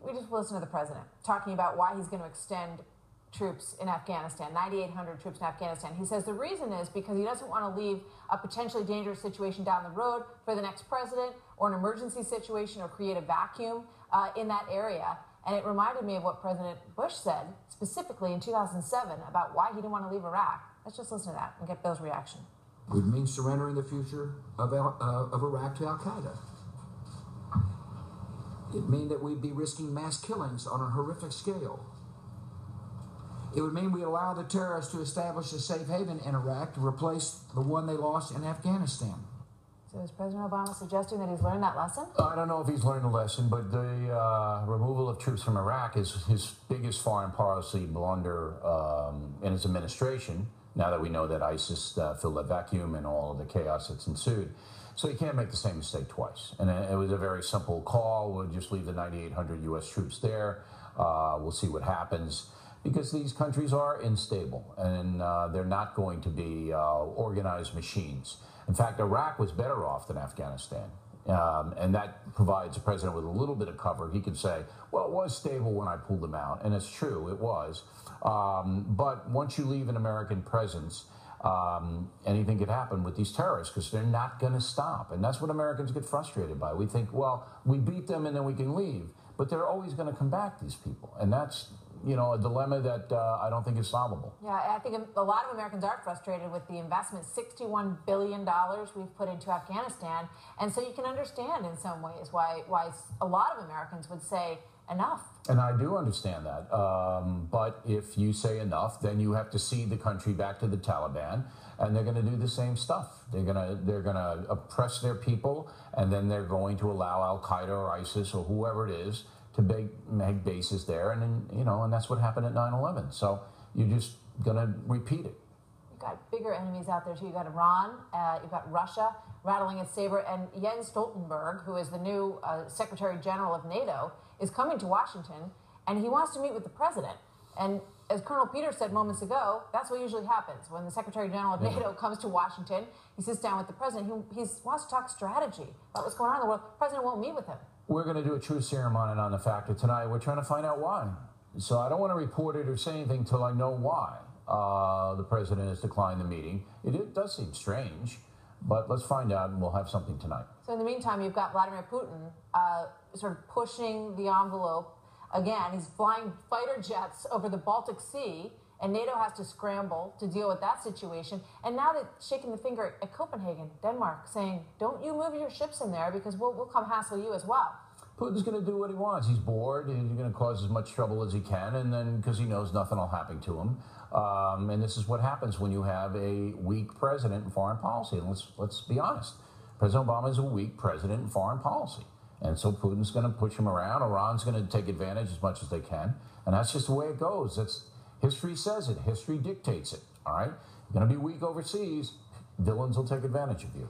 we just listen to the president talking about why he's going to extend troops in Afghanistan, 9,800 troops in Afghanistan. He says the reason is because he doesn't want to leave a potentially dangerous situation down the road for the next president or an emergency situation or create a vacuum in that area. And it reminded me of what President Bush said specifically in 2007 about why he didn't want to leave Iraq. Let's just listen to that and get Bill's reaction. It would mean surrendering the future of Iraq to al-Qaeda. It mean that we'd be risking mass killings on a horrific scale. It would mean we allow the terrorists to establish a safe haven in Iraq to replace the one they lost in Afghanistan. So is President Obama suggesting that he's learned that lesson? I don't know if he's learned the lesson, but the removal of troops from Iraq is his biggest foreign policy blunder in his administration, now that we know that ISIS filled that vacuum and all of the chaos that's ensued. So you can't make the same mistake twice. And it was a very simple call. We'll just leave the 9,800 U.S. troops there. We'll see what happens. Because these countries are unstable, and they're not going to be organized machines. In fact, Iraq was better off than Afghanistan. And that provides the president with a little bit of cover. He could say, well, it was stable when I pulled them out. And it's true, it was. But once you leave an American presence, anything could happen with these terrorists because they're not going to stop. And that's what Americans get frustrated by. We think, well, we beat them and then we can leave. But they're always going to come back, these people. And that's, a dilemma that I don't think is solvable. Yeah, I think a lot of Americans are frustrated with the investment, $61 billion we've put into Afghanistan. And so you can understand in some ways why a lot of Americans would say enough. And I do understand that. But if you say enough, then you have to cede the country back to the Taliban, and they're going to do the same stuff. They're going to oppress their people, and then they're going to allow Al-Qaeda or ISIS or whoever it is to make bases there, and then, and that's what happened at 9/11. So you're just going to repeat it. You've got bigger enemies out there too. You've got Iran, you've got Russia rattling its saber, and Jens Stoltenberg, who is the new Secretary General of NATO, is coming to Washington, and he wants to meet with the president. And as Colonel Peters said moments ago, that's what usually happens when the Secretary General of NATO comes to Washington. He sits down with the president. He wants to talk strategy about what's going on in the world. The president won't meet with him. We're going to do a truth serum on it on The Factor tonight. We're trying to find out why. So I don't want to report it or say anything until I know why the president has declined the meeting. It does seem strange, but let's find out, and we'll have something tonight. So in the meantime, you've got Vladimir Putin sort of pushing the envelope again. He's flying fighter jets over the Baltic Sea, and NATO has to scramble to deal with that situation. And now they're shaking the finger at Copenhagen, Denmark, saying, don't you move your ships in there because we'll come hassle you as well. Putin's going to do what he wants. He's bored, and he's going to cause as much trouble as he can, and then because he knows nothing will happen to him. And this is what happens when you have a weak president in foreign policy. And let's be honest. President Obama is a weak president in foreign policy. And so Putin's going to push him around. Iran's going to take advantage as much as they can. And that's just the way it goes. History says it. History dictates it. All right? You're going to be weak overseas. Villains will take advantage of you.